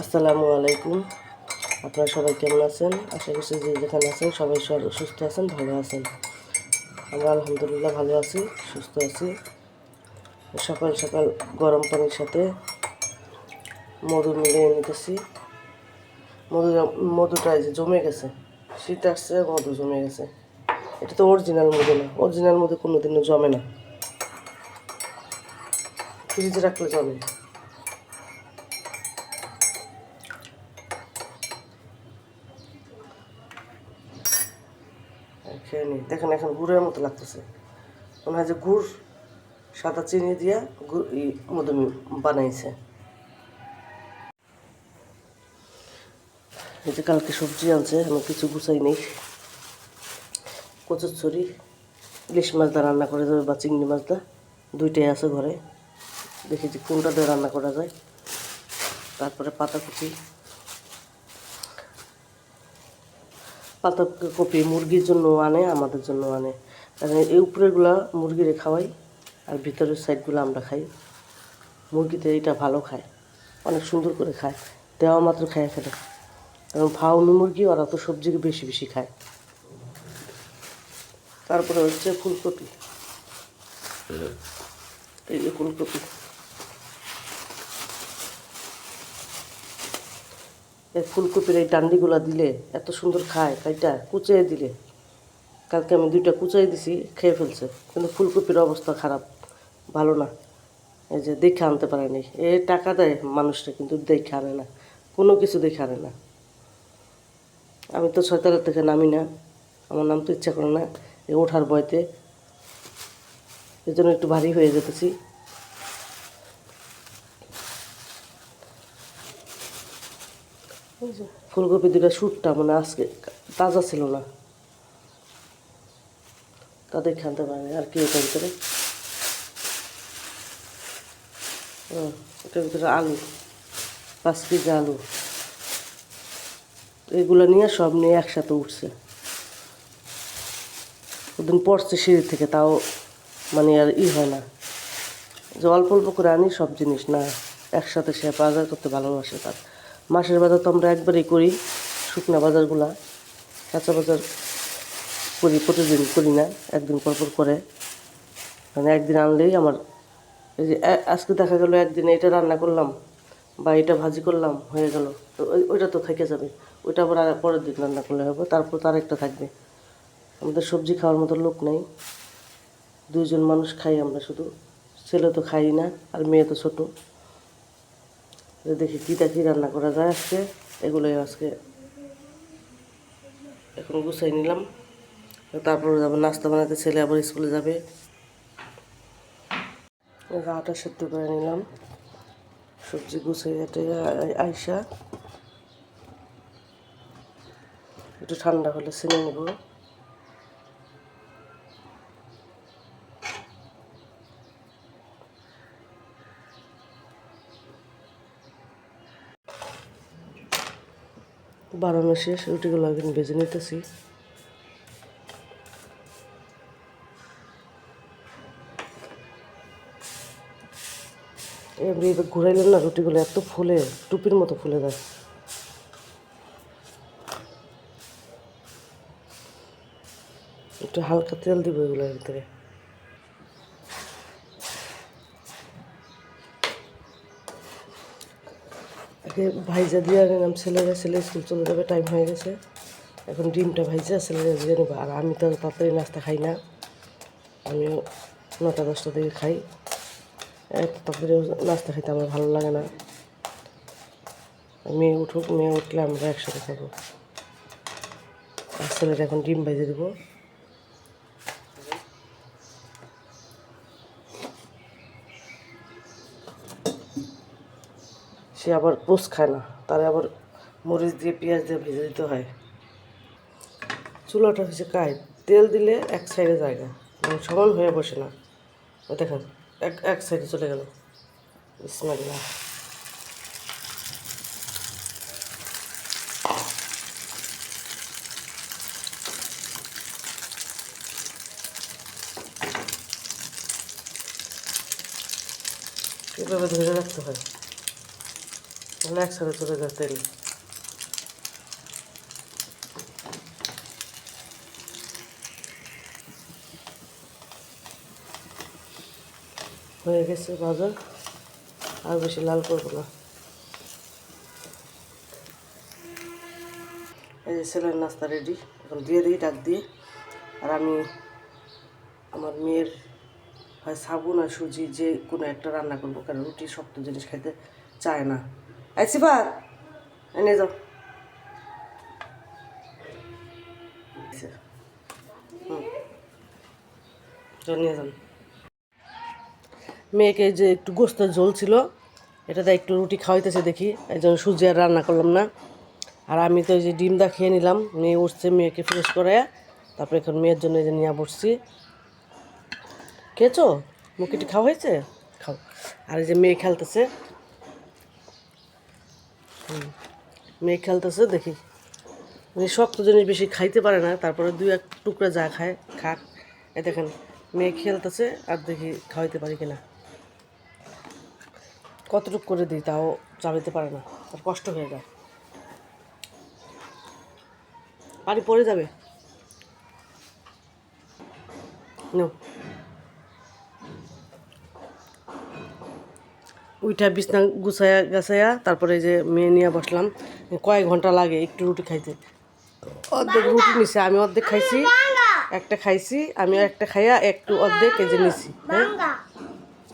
আসসালামু আলাইকুম। আপনারা সবাই কেমন আছেন? আশা করছি যে যেখানে আছেন সবাই সুস্থ আছেন, ভালো আছেন। আমরা আলহামদুলিল্লাহ ভালো আছি, সুস্থ আছি। সকাল সকাল গরম পানির সাথে মধু মিলিয়ে নিতেছি। মধুটা যে জমে গেছে, শীত আসছে, মধু জমে গেছে। এটা তো অরিজিনাল মধু না, অরিজিনাল মধু কোনোদিনও জমে না, ফ্রিজে রাখলে জমে। খেয়ে নিই, দেখেন এখন গুড়ের মতো লাগতেছে, মনে হয় যে গুড় সাদা চিনি দিয়া মধু বানাইছে। এই যে কালকে সবজি আনছে, আমি কিছু গুছাই নেই। কচুরছড়ি, ইলিশ মাছটা রান্না করে দেবে বা চিংড়ি মাছটা, দুইটাই আছে ঘরে। দেখি যে কোনটা দিয়ে রান্না করা যায়। তারপরে পাতাকপি মুরগির জন্য আনে, আমাদের জন্য আনে। কারণ এই উপরেরগুলা মুরগিরে খাওয়াই, আর ভিতরের সাইডগুলো আমরা খাই। মুরগিতে এইটা ভালো খায়, অনেক সুন্দর করে খায়, দেওয়া মাত্র খায় ফেলে। কারণ ফাউমি মুরগি ওরা তো সবজি বেশি বেশি খায়। তারপরে হচ্ছে ফুলকপি, এই যে ফুলকপি, এই ফুলকপির এই ডান্ডিগুলো দিলে এত সুন্দর খায়, কাইটা কুচিয়ে দিলে। কালকে আমি দুইটা কুচাই দিছি, খেয়ে ফেলছে। কিন্তু ফুলকপির অবস্থা খারাপ, ভালো না। এই যে দেখে আনতে পারেনি, এ টাকা দেয় মানুষটা, কিন্তু দেখে আনে না, কোনো কিছু দেখে আনে না। আমি তো ছয়তলা থেকে নামি না, আমার নাম তো ইচ্ছা করে না, এই ওঠার ভয়তে। এই জন্য একটু ভারী হয়ে যেতেছি। ফুলকপি দুটা শুটটা মানে আজকে তাজা ছিল না, তাদের খানতে পারে। আর কি এটার ভিতরে, এটার ভিতরে আলু, 5 কেজি আলু, এগুলো নিয়ে সব নিয়ে একসাথে উঠছে। ওদিন পড়ছে সিঁড়ি থেকে, তাও মানে আর হয় না যে অল্প অল্প করে আনি সব জিনিস না, একসাথে সে বাজার করতে ভালোবাসে। তার মাসের বাজার তো আমরা একবারই করি, শুকনা বাজারগুলা, কাঁচা বাজার করি প্রতিদিন করি না, একদিন পর পর করে। মানে একদিন আনলেই আমার, এই যে আজকে দেখা গেলো একদিন এটা রান্না করলাম বা এটা ভাজি করলাম, হয়ে গেল, তো ওইটা তো থেকে যাবে, ওইটা আবার পরের দিন রান্না করলে হবে, তারপর তার একটা থাকবে। আমাদের সবজি খাওয়ার মতো লোক নেই, 2জন মানুষ খাই আমরা শুধু, ছেলে তো খাই না, আর মেয়ে তো ছোটো। দেখি কী রান্না করা যায় আজকে, এগুলোই আজকে এখন গুছাই নিলাম। তারপরে যাবো নাস্তা বানাতে, ছেলে আবার স্কুলে যাবে। আটা সেদ্ধ করে নিলাম, সবজি গুছাই আইসা একটু ঠান্ডা হলে ছেনে নেব। বানানো শেষ, রুটিগুলো এখন ভেজে নিতেছি। এমনি ঘুরাইলেন না, রুটিগুলো এত ফুলে, টুপির মতো ফুলে যায়। একটু হালকা তেল দিব এগুলোর ভিতরে। ভাইজা দিয়ে নিলাম, ছেলে স্কুল চলে যাবে, টাইম হয়ে গেছে। এখন ডিমটা ভাইজা ছেলেরা দিয়ে নেবো। আর আমি তো তাড়াতাড়ি নাস্তা খাই না, আমিও 9টা-10টা দিকে খাই। এত তাড়াতাড়ি নাস্তা খাইতে আমার ভালো লাগে না। মেয়ে উঠুক, মেয়ে উঠলে আমরা একসাথে খাবো। আর ছেলেটা এখন ডিম ভেজে দেবো। সে আবার পোস্ট খায় না, তারে আবার মরিচ দিয়ে পেঁয়াজ দিয়ে ভেজে দিতে হয়। চুলাটা হচ্ছে কায়, তেল দিলে এক সাইডে জায়গা, মানে সমান হয়ে বসে না। দেখেন এক সাইডে চলে গেল। বিসমিল্লাহ। এভাবে ধরে রাখতে হয়। তাহলে একসাথে চলে যায় তেল। হয়ে গেছে ভাজা, আর বেশি লাল করবো না। এই যে ছেলের নাস্তা রেডি, এখন দিয়ে দিই ডাক দিয়ে। আর আমি আমার মেয়ের হয় সাবুন আর সুজি যে কোনো একটা রান্না করবো, কারণ রুটি শক্ত জিনিস খাইতে চায় না। আইসি ভাত এনে যাও। নিয়ে যান। মেয়েকে যে একটু গোস্তের ঝোল ছিল, এটাতে একটু রুটি খাওয়াইতেছে দেখি, এই জন্য সুজি আর রান্না করলাম না। আর আমি তো এই যে ডিম দা খেয়ে নিলাম, মেয়ে উঠছে, মেয়েকে ফ্রেশ করে তারপরে এখন মেয়ের জন্য এই যে নিয়ে বসছি। খেয়েছো? মুখিটি খাওয়া হয়েছে? খাও। আর এই যে মেয়ে খেলতেছে, মেয়ে খেলতেছে দেখি। মানে শক্ত জিনিস বেশি খাইতে পারে না, তারপরে দুই এক টুকরা যা খায় খাক। এ দেখেন মেয়ে খেলতেছে, আর দেখি খাওয়াইতে পারি কিনা। কতটুকু করে দিই তাও চাবাইতে পারে না, তার কষ্ট হয়ে যায়, পানি পড়ে যাবে। নো উইটা বিছনা গুছায়া গাছায়া তারপরে যে মেয়ে নিয়ে বসলাম। কয়েক ঘন্টা লাগে একটু রুটি খাইতে। অর্ধেক রুটি নিছে, আমি অর্ধেক খাইছি, একটা খাইছি আমি, একটা খাইয়া একটু অর্ধেক এই যে নিছি।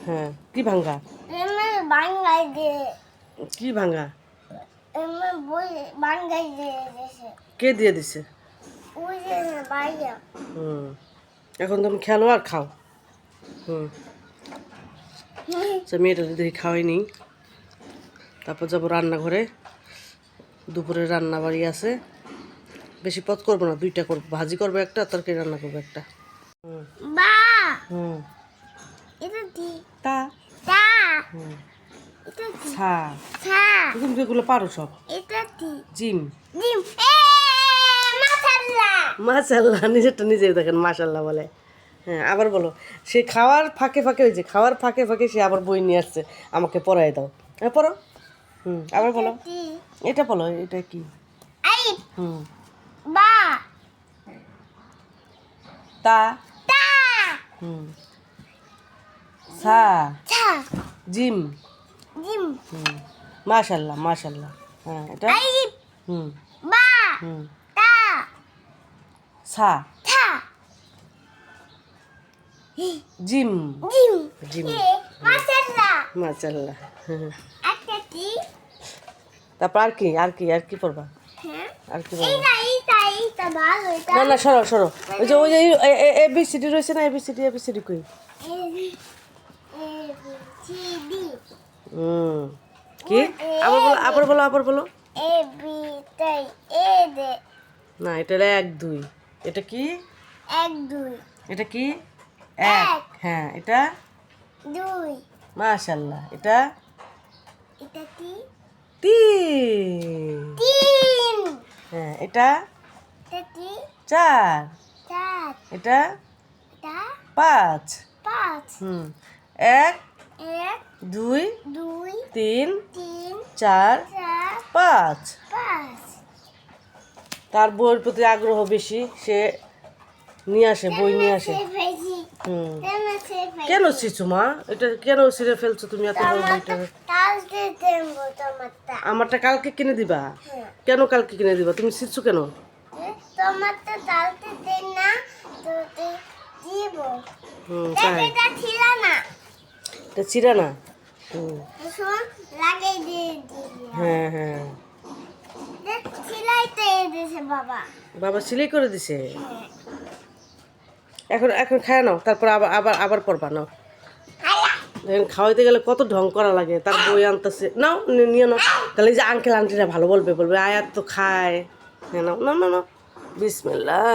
হ্যাঁ কি ভাঙ্গা? কি ভাঙ্গা? কে দিয়ে দিছে? এখন তুমি খেলো আর খাও। মেয়েটা দেখি খাওয়াই নি, তারপর যাবো রান্নাঘরে। দুপুরে রান্না বাড়ি আছে, বেশি পথ করবো না, দুইটা করবো, ভাজি করবো একটা, তরকারি রান্না করবো একটা। তুমি যেগুলো পারো সব। জিম মাশাল্লাহ, নিজেরটা নিজেই দেখেন মাশাল্লাহ বলে। হ্যাঁ আবার বলো, সে খাওয়ার ফাঁকে ফাঁকে হয়েছে, খাওয়ার ফাঁকে ফাঁকে সে আবার বই নিয়ে আসছে, আমাকে পড়াই দাও। হ্যাঁ পড়ো। আবার বলো, এটা বলো, এটা কি? তা সা জিম মাশাল্লাহ মাশাল্লাহ। হ্যাঁ এটা সা জিম জিম মাশাল্লাহ। তারপর আর কি আর কি আর কি পড়বা? আর কি না না সরো সরো, ওই যে ওই যে এবিসিডি রয়েছে না, এবিসিডি এবিসিডি কই? কি? আবার বলো আবার বলো আবার বলো। না এটা 1 2। এটা কি? 1 2। এটা কি? 1। হ্যাঁ এটা 2। মাশাআল্লাহ। এটা কি? 3। 3। হ্যাঁ এটা কি? 4। 4। এটা 5। 5। 1 2 3 4 5। তার বইয়ের প্রতি আগ্রহ বেশি, সে নিয়ে আসে, বই নিয়ে আসে। কেন শিশু মা, এটা কেন ছিঁড়ে ফেলছো তুমি এত বড় বইটা? আমারটা কালকে কিনে দিবা? কেন কালকে কিনে দিবা? তুমি শিশু কেন? এটা ছিঁড়া না। হ্যাঁ হ্যাঁ বাবা সিলাই করে দিছে। এখন এখন খায় নাও, তারপর আবার আবার আবার পড়বা নাও। দেখেন খাওয়াইতে গেলে কত ঢং করা লাগে, তার বই আনতেছে, নাও নিয়ে নাও। তাহলে এই যে আঙ্কেল আন্টিরা ভালো বলবে, বলবে আয়াত তো খায়। হ্যাঁ নাও না না না, বিসমিল্লাহ।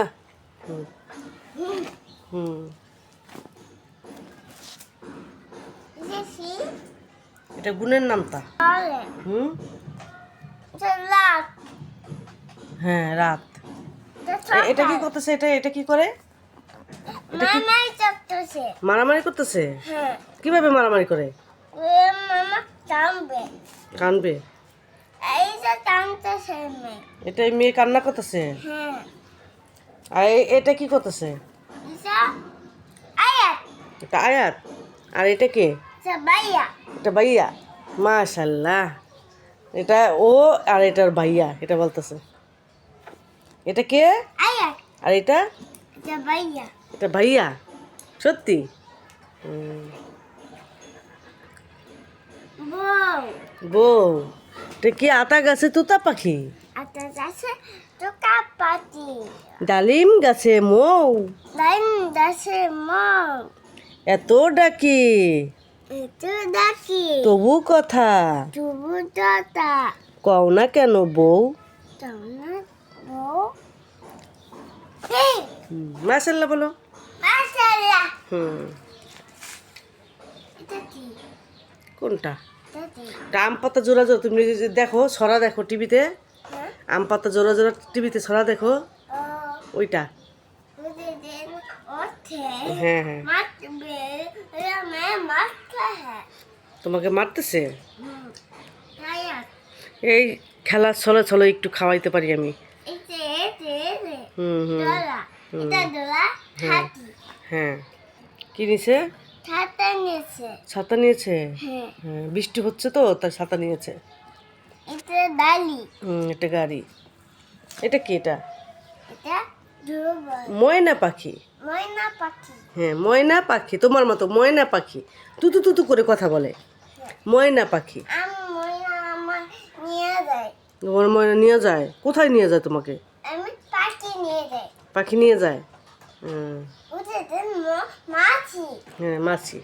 এটা গুণের নামটা। হ্যাঁ রাত। এটা কি করতেছে? এটা এটা কি করে? মারামারি করতেছে? কিভাবে মারামারি করে? কানবে। এই যে টানতেছে মেয়ে। এটা এই মেয়ে কান্না করতেছে। হ্যাঁ আর এটা কি করতেছে? এটা আয়াত এটা আয়াত। আর এটা কে? এটা ভাইয়া এটা ভাইয়া। মাশাল্লাহ। এটা ও আর এটার ভাইয়া, এটা বলতেছে। এটা কে? আয়াত আর এটা? এটা ভাইয়া এটা ভাইয়া। সত্যি? হুম। বউ বউ। এটা কি আতা গাছে তোতা পাখি? আটা যাচ্ছে তো কাপাতি ডালিম গাছে মৌ। লাইন যাচ্ছে মৌ এত ডাকি একটু ডাকি তবু কথা তবু দাদা কও না কেন বউ? তাহলে বউ এই মাশাল্লাহ বলো। মাশাআল্লাহ হুম। এটা কি কোনটা? এটা কি এটা আম পাতা জোড়া জোড়া, তুমি যদি দেখো ছড়া দেখো টিভিতে, হ্যাঁ আম পাতা জোড়া জোড়া টিভিতে ছড়া দেখো, ও ওইটা। मुझे दिन उठे হ্যাঁ হ্যাঁ। मत बे मैं मस्त है তোমাকে মারতেছে? आया এই খেলার ছলে ছলে একটু খাওয়াইতে পারি আমি। इसे इसे হুম হুম। डोला इधर डोला छाती হ্যাঁ। কি নিছে? छाता नीचे ছাতা নিয়েছে? है হ্যাঁ, বৃষ্টি হচ্ছে তো তাই ছাতা নিয়েছে। इसे डाली এটা গাড়ি। এটা কি? এটা इधर डूबा ময়না পাখি। मैना पक्षी হ্যাঁ, ময়না পাখি, তোমার মতো ময়না পাখি। তুতু তুতু করে কথা বলে। ময়না পাখি। आम मैना आमा निया जाए তোমার ময়না নিয়ে যায়? কোথায় নিয়ে যায় তোমাকে? আমি পাখি নিয়ে যাই পাখি নিয়ে যায়? হুম। উঠে দেন মাছি হ্যাঁ, মাছি।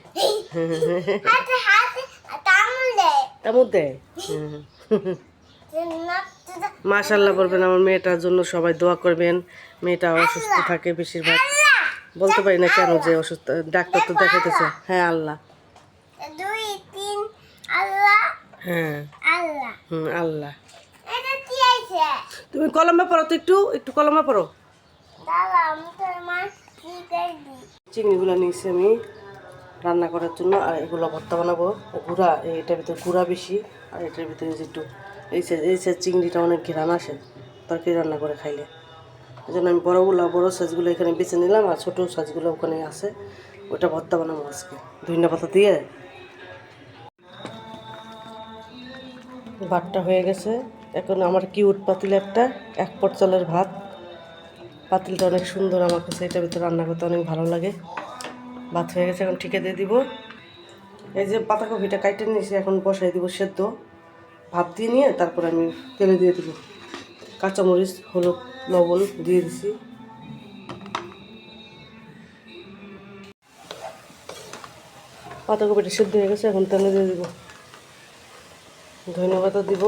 হাতে হাতে তামুল দেয় তেমন দেয়। মাশাল্লাহ বলবেন, আমার মেয়েটার জন্য সবাই দোয়া করবেন। মেয়েটা অসুস্থ থাকে বেশিরভাগ, বলতে পারি না কেন যে অসুস্থ, ডাক্তার তো দেখাইতেছে। হ্যাঁ আল্লাহ। 2 3 আল্লাহ হ্যাঁ। আল্লাহ আল্লাহ। এটা কি আছে তুমি কলমে পড়ো তো, একটু একটু কলমে পড়ো। দাদা আমি তো আমার কি করবি চিংড়িগুলো নিয়েছি আমি রান্না করার জন্য, আর এগুলো ভর্তা বানাবো। গুঁড়া, এটার ভিতরে গুঁড়া বেশি, আর এটার ভিতরে যে একটু এই সাইজ চিংড়িটা অনেক ঘেরান আসে তরকারি রান্না করে খাইলে। এই জন্য আমি বড় সাইজগুলো এখানে বেছে নিলাম, আর ছোটো সাইজগুলো ওখানে আছে, ওটা ভর্তা বানাবো আজকে ধনিয়া পাতা দিয়ে। ভাতটা হয়ে গেছে, এখন আমার কিউট পাতিল একটা 1 পট চালের ভাত। পাতিলটা অনেক সুন্দর, আমার কাছে এটার ভিতরে রান্না করতে অনেক ভালো লাগে। ভাত হয়ে গেছে, এখন ঠিকে দিয়ে দিব। এই যে পাতাকপিটা কাইটে নিয়েছি, এখন বসাই দিব সেদ্ধ। ভাত দিয়ে নিয়ে তারপর আমি তেলে দিয়ে দিব। কাঁচামরিচ, হলুদ, লবণ দিয়ে দিছি। পাতাকপিটা সেদ্ধ হয়ে গেছে, এখন তেলে দিয়ে দিব। ধনিয়া পাতা দিব,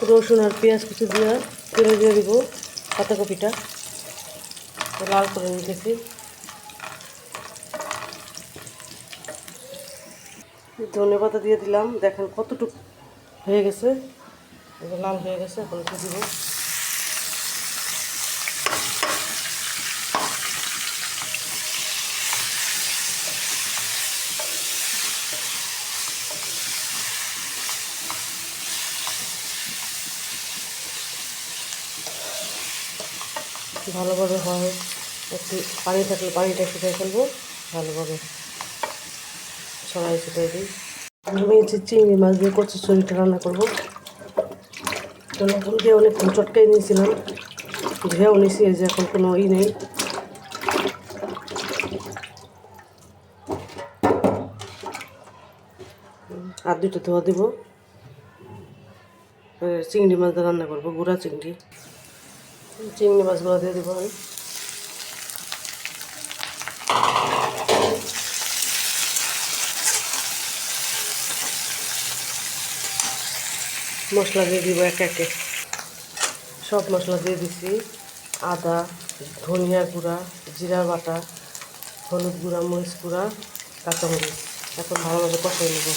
রসুন আর পেঁয়াজ কিছু দিয়ে তেলে দিয়ে দিব। পাতাকপিটা লাল করে নিতেছি। ধনে পাতা দিয়ে দিলাম, দেখেন কতটুকু হয়ে গেছে, লাল হয়ে গেছে। এখন একটু দিব ভালোভাবে হয়। একটু পানি থাকলে পানিটা শুকিয়ে ফেলবো ভালোভাবে, ছড়াই ছিটাই দিই। আমি যে চিংড়ি মাছ দিয়ে কচুচুরিটা রান্না করবো। তো নতুন দিয়ে অনেকক্ষণ চটকাই নিয়েছিলাম, ধুয়েও নিয়েছি, এই যে এখন কোনো নেই। আর 2টা ধোয়া দিব। চিংড়ি মাছ দিয়ে রান্না করবো, গুঁড়া চিংড়ি মাছগুলো দিয়ে দিব আমি। মশলা দিয়ে দিব একে একে, সব মশলা দিয়ে দিছি। আদা, ধনিয়া গুঁড়া, জিরা বাটা, হলুদ গুঁড়া, মরিচ গুঁড়া, কাঁচামরিচ। এখন ভালোভাবে কষাই নেব।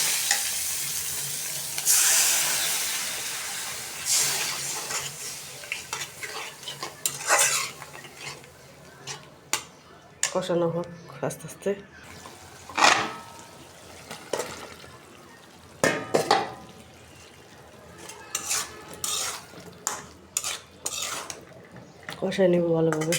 কষানো হোক আস্তে আস্তে। কষাই নেব ভালোভাবে।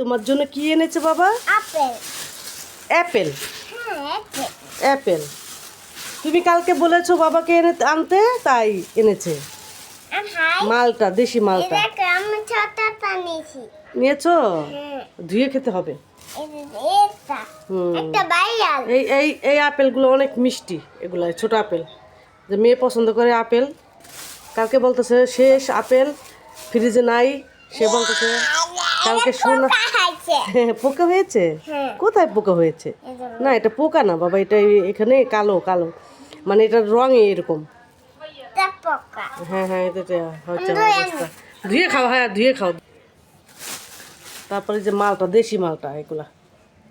তোমার জন্য কি এনেছে বাবা? আপেল। অ্যাপেল। হ্যাঁ, আপেল। অ্যাপেল। তুমি কালকে বলেছো বাবাকে আনতে, তাই এনেছে। হাই। মালটা, দেশি মালটা এটাকে আমি ছোটটা নিয়েছি। নিয়েছো? হ্যাঁ। ধুয়ে খেতে হবে। এটা একটা ভাইরাল। এই এই এই আপেলগুলো অনেক মিষ্টি, এগুলো ছোট আপেল, যে মেয়ে পছন্দ করে আপেল। কালকে বলতেছে শেষ আপেল, ফ্রিজে নাই। সে বলতেছে কালকে সোনা পোকা হয়েছে। হ্যাঁ। কোথায় পোকা হয়েছে? না, এটা পোকা না বাবা, এটা এখানে কালো কালো, মানে এটার রঙই এরকম। হ্যাঁ হ্যাঁ, এটা হচ্ছে আমার অবস্থা। ধুয়ে খাও, হ্যাঁ ধুয়ে খাও। তারপরে যে মালটা, দেশি মালটা, এগুলা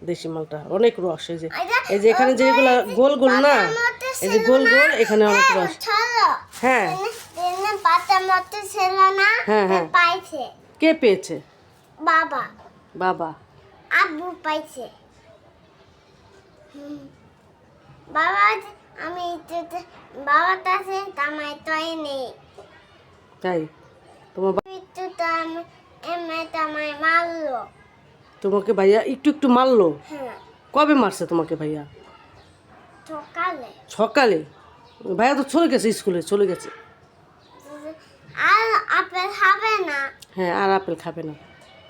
দেশি মালটা অনেক রস। এই যে এই যে এখানে যেগুলা গোল গোল না, এই যে গোল গোল, এখানে অনেক রস। হ্যাঁ হ্যাঁ হ্যাঁ। পাইছে কে পেয়েছে? বাবা। বাবা। আব্বু পাইছে। বাবা আমি বাবার কাছে তামাই তোই নেই। তাই তোমার একটু এমনি তামাই মারলো। তোমাকে ভাইয়া একটু একটু মারলো? হ্যাঁ। কবে মারছে তোমাকে ভাইয়া? সকালে। সকালে? ভাইয়া তো চলে গেছে, স্কুলে চলে গেছে। আর আপেল খাবে না। হ্যাঁ, আর আপেল খাবে না,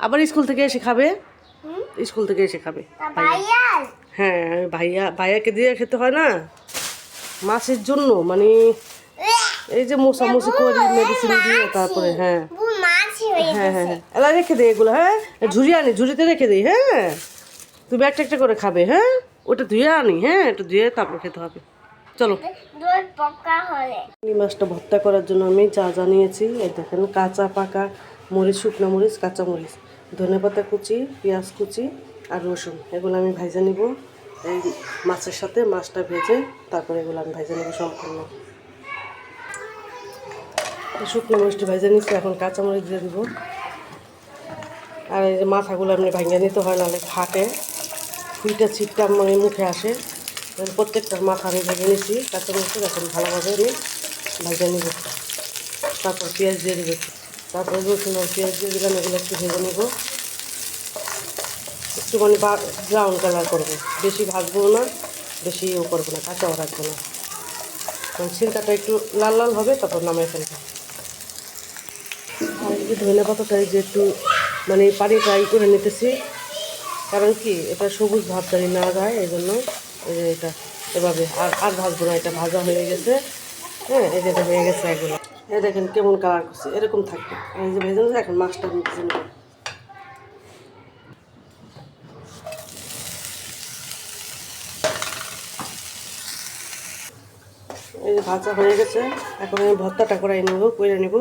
আবার স্কুল থেকে এসে খাবে। স্কুল থেকে এসে খাবে ভাইয়া। হ্যাঁ, ভাইয়াকে দিয়ে খেতে হয় না মাছের জন্য, মানে এই যে মোছামুছি করি মেডিসিন দিয়ে, তারপরে হ্যাঁ হ্যাঁ হ্যাঁ হ্যাঁ, এলা রেখে দেয় এগুলো। হ্যাঁ, ঝুড়ি আনি, ঝুড়িতে রেখে দিই। হ্যাঁ, তুমি একটা একটা করে খাবে। হ্যাঁ, ওটা ধুয়ে আনি। হ্যাঁ, এটা ধুয়ে তারপর খেতে হবে। চলো। চিংড়ি মাছটা ভর্তা করার জন্য আমি যা যা নিয়েছি, এই দেখেন কাঁচা পাকা মরিচ, শুকনো মরিচ, কাঁচা মরিচ, ধনেপাতা কুচি, পেঁয়াজ কুচি আর রসুন, এগুলো আমি ভাজা নিব এই মাছের সাথে। মাছটা ভেজে তারপরে এগুলো আমি ভাজা নেব সম্পূর্ণ। শুকনো মরিচটা ভেজে নিচ্ছি, এখন কাঁচা মরিচ দিয়ে দিব। আর এই যে মাথাগুলো আপনি ভাঙিয়ে নিতে হয়, নাহলে ফাটে, ফুইটা ছিটটা মানে মুখে আসে। প্রত্যেকটার মাথা আমি ভেজে নিচ্ছি কাঁচা মরিচে, এখন ভালোভাবে আমি ভাজা নিব। তারপর পেঁয়াজ দিয়ে দেবো, তারপরে রসুন আর পেঁয়াজ দিয়ে দিলাম, এগুলো একটু ভেজে নেব, একটু মানে ব্রাউন কালার করবো, বেশি ভাজবো না, বেশি ইয়েও করবো না, কাঁচাও রাখবো না, কারণ ছিলকাটা একটু লাল লাল হবে, তারপর নামিয়ে ফেলবো। আর এই যে ধনে পাতাটা যে একটু মানে পানিটা করে নিতেছি, কারণ কি এটা সবুজ ভাব জানি না যায়, এই জন্য এই যে এটা এভাবে আর ভাজবো না, এটা ভাজা হয়ে গেছে। হ্যাঁ, এই যেটা হয়ে গেছে এগুলো, এই দেখেন কেমন কালার করছে, এরকম থাকবে। এই যে ভেজে নিচ্ছে, এখন মাছটা ভেজে নেব। এই যে ভাজা হয়ে গেছে, এখন আমি ভর্তাটা করে নেব।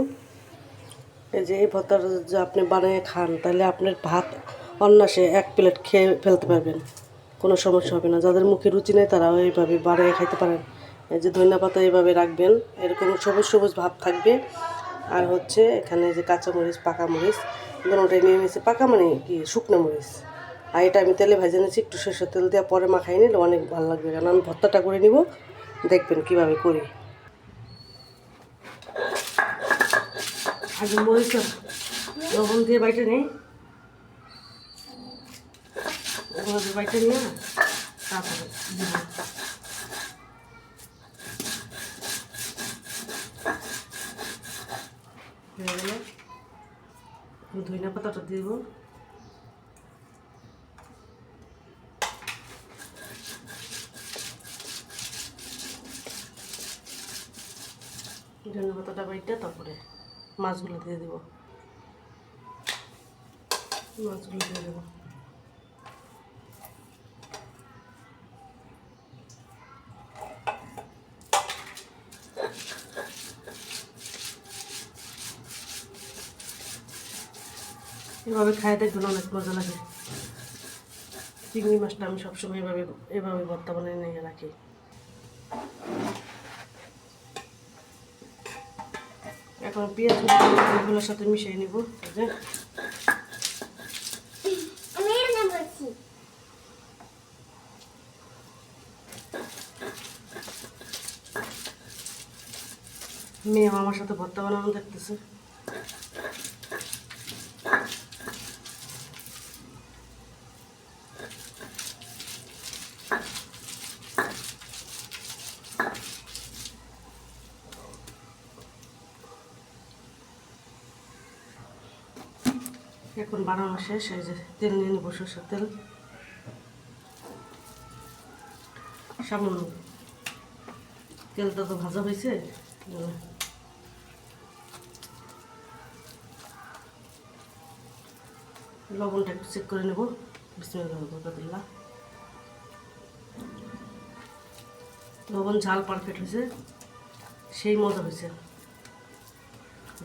এই যে এই ভর্তাটা যদি আপনি বানিয়ে খান, তাহলে আপনার ভাত অনায়াসে 1 প্লেট খেয়ে ফেলতে পারবেন, কোনো সমস্যা হবে না। যাদের মুখে রুচি নেই তারাও এইভাবে বানিয়ে খাইতে পারেন। এই যে ধনিয়া পাতা এইভাবে রাখবেন, এরকম সবুজ সবুজ ভাব থাকবে। আর হচ্ছে এখানে যে কাঁচামরিচ, পাকা মরিচ দুটোটাই নিয়ে নিয়েছি। পাকা মানে কি, শুকনো মরিচ। আর এটা আমি তেলে ভেজে নিয়েছি, একটু সরষের তেল দিয়ে পরে মাখাই নিলে অনেক ভালো লাগবে। কারণ আমি ভর্তাটা করে নিব, দেখবেন কীভাবে করি। আগে মরিচ লবণ দিয়ে বাইটে নিই, বাইটে নিয়ে তারপরে দিব। হয়ে গেল, ধনিয়া পাতাটা দিব। ধনিয়া পাতাটা বাইটে তারপরে মাছগুলো দিয়ে দেবো, মাছগুলো দিয়ে দেবো। এভাবে খাই দেখবেন অনেক মজা লাগে। চিংড়ি মাছটা আমি সবসময় এভাবে ভর্তা বানিয়ে নিয়ে রাখি। এখন পেঁয়াজ এগুলোর সাথে মিশিয়ে নিব। এই যে আমি এনে বলছি মেয়ে আমার সাথে ভর্তা বানানো দেখতেছে। এখন বানানো শেষ। এই যে তেল নিয়ে নিব, সরষের তেল সামান্য। তেলটা তো ভাজা হয়েছে, লবণটা একটু চেক করে নেব। বিসমিল্লাহ। লবণ ঝাল পারফেক্ট হয়েছে, সেই মজা হয়েছে।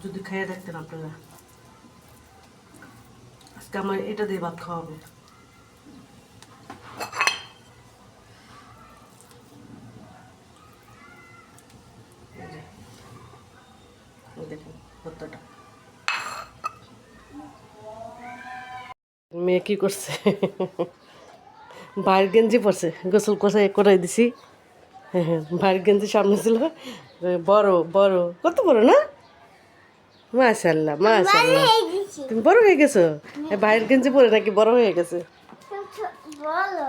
যদি খাইয়ে দেখতেন আপনারা। আজকে আমার এটা দিয়ে ভাত খাওয়া হবে। দেখুন ভর্তাটা। মেয়ে কি করছে? বাইরের গেঞ্জি পরছে, গোসল করাই দিছি। বাইরের গেঞ্জি সামনে ছিল, বড় বড়, কত বড় না? মাশাআল্লাহ মাশাআল্লাহ, তুমি বড় হয়ে গেছো। বাইরের গেঞ্জি পরে নাকি বড় হয়ে গেছে? বলো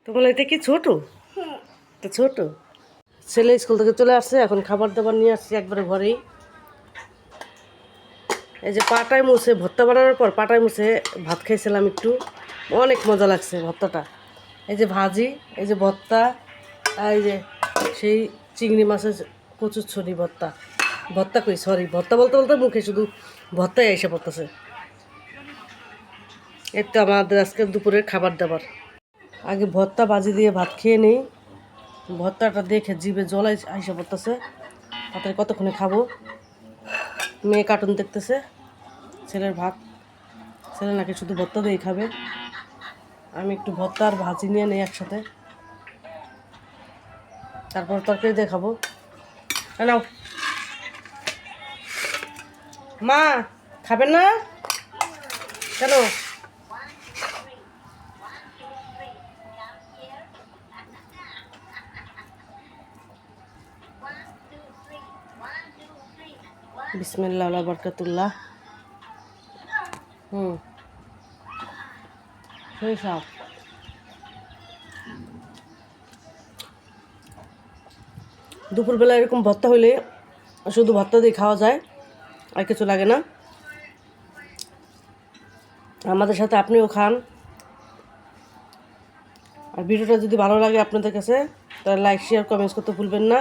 তোমার এটা কি ছোট? এটা ছোট। ছেলে স্কুল থেকে চলে আসছে, এখন খাবার দাবার নিয়ে আসছি একবারে ঘরেই। এই যে পাটায় মুছে ভর্তা বানানোর পর পাটায় মুছে ভাত খাইছিলাম একটু, অনেক মজা লাগছে ভর্তাটা। এই যে ভাজি, এই যে ভর্তা, আর এই যে সেই চিংড়ি মাছের কচুর ছড়ি ভর্তা। ভর্তা কই, সরি, ভর্তা বলতে বলতে মুখে শুধু ভর্তাই এসে পড়তেছে। এই তো আমাদের আজকে দুপুরের খাবার দাবার। আগে ভর্তা ভাজি দিয়ে ভাত খেয়ে নিই। ভর্তাটা দেখে জিভে জল আইসা পড়তেছে। তাড়াতাড়ি কতক্ষণে খাবো। মেয়ে কার্টুন দেখতেছে, ছেলের ভাত। ছেলে নাকি শুধু ভর্তা দিয়েই খাবে। আমি একটু ভর্তা আর ভাজি নিয়ে নিই একসাথে, তারপর তরকারি দিয়ে খাবো। নাও মা, খাবেন না কেন? বিসমিল্লাহ আলা বরকাতুল্লাহ। সেই সব দুপুরবেলা এরকম ভর্তা হইলে শুধু ভর্তা দিয়ে খাওয়া যায়, আর কিছু লাগে না। আমাদের সাথে আপনিও খান। আর ভিডিওটা যদি ভালো লাগে আপনাদের কাছে, তাহলে লাইক শেয়ার কমেন্টস করতে ভুলবেন না।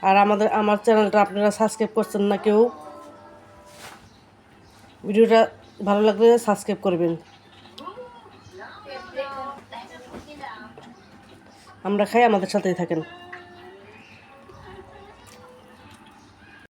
আর আমার চ্যানেলটা আপনারা সাবস্ক্রাইব করছেন না কেউ, ভিডিওটা ভালো লাগলে সাবস্ক্রাইব করবেন। আমরা খাই, আমাদের সাথেই থাকেন।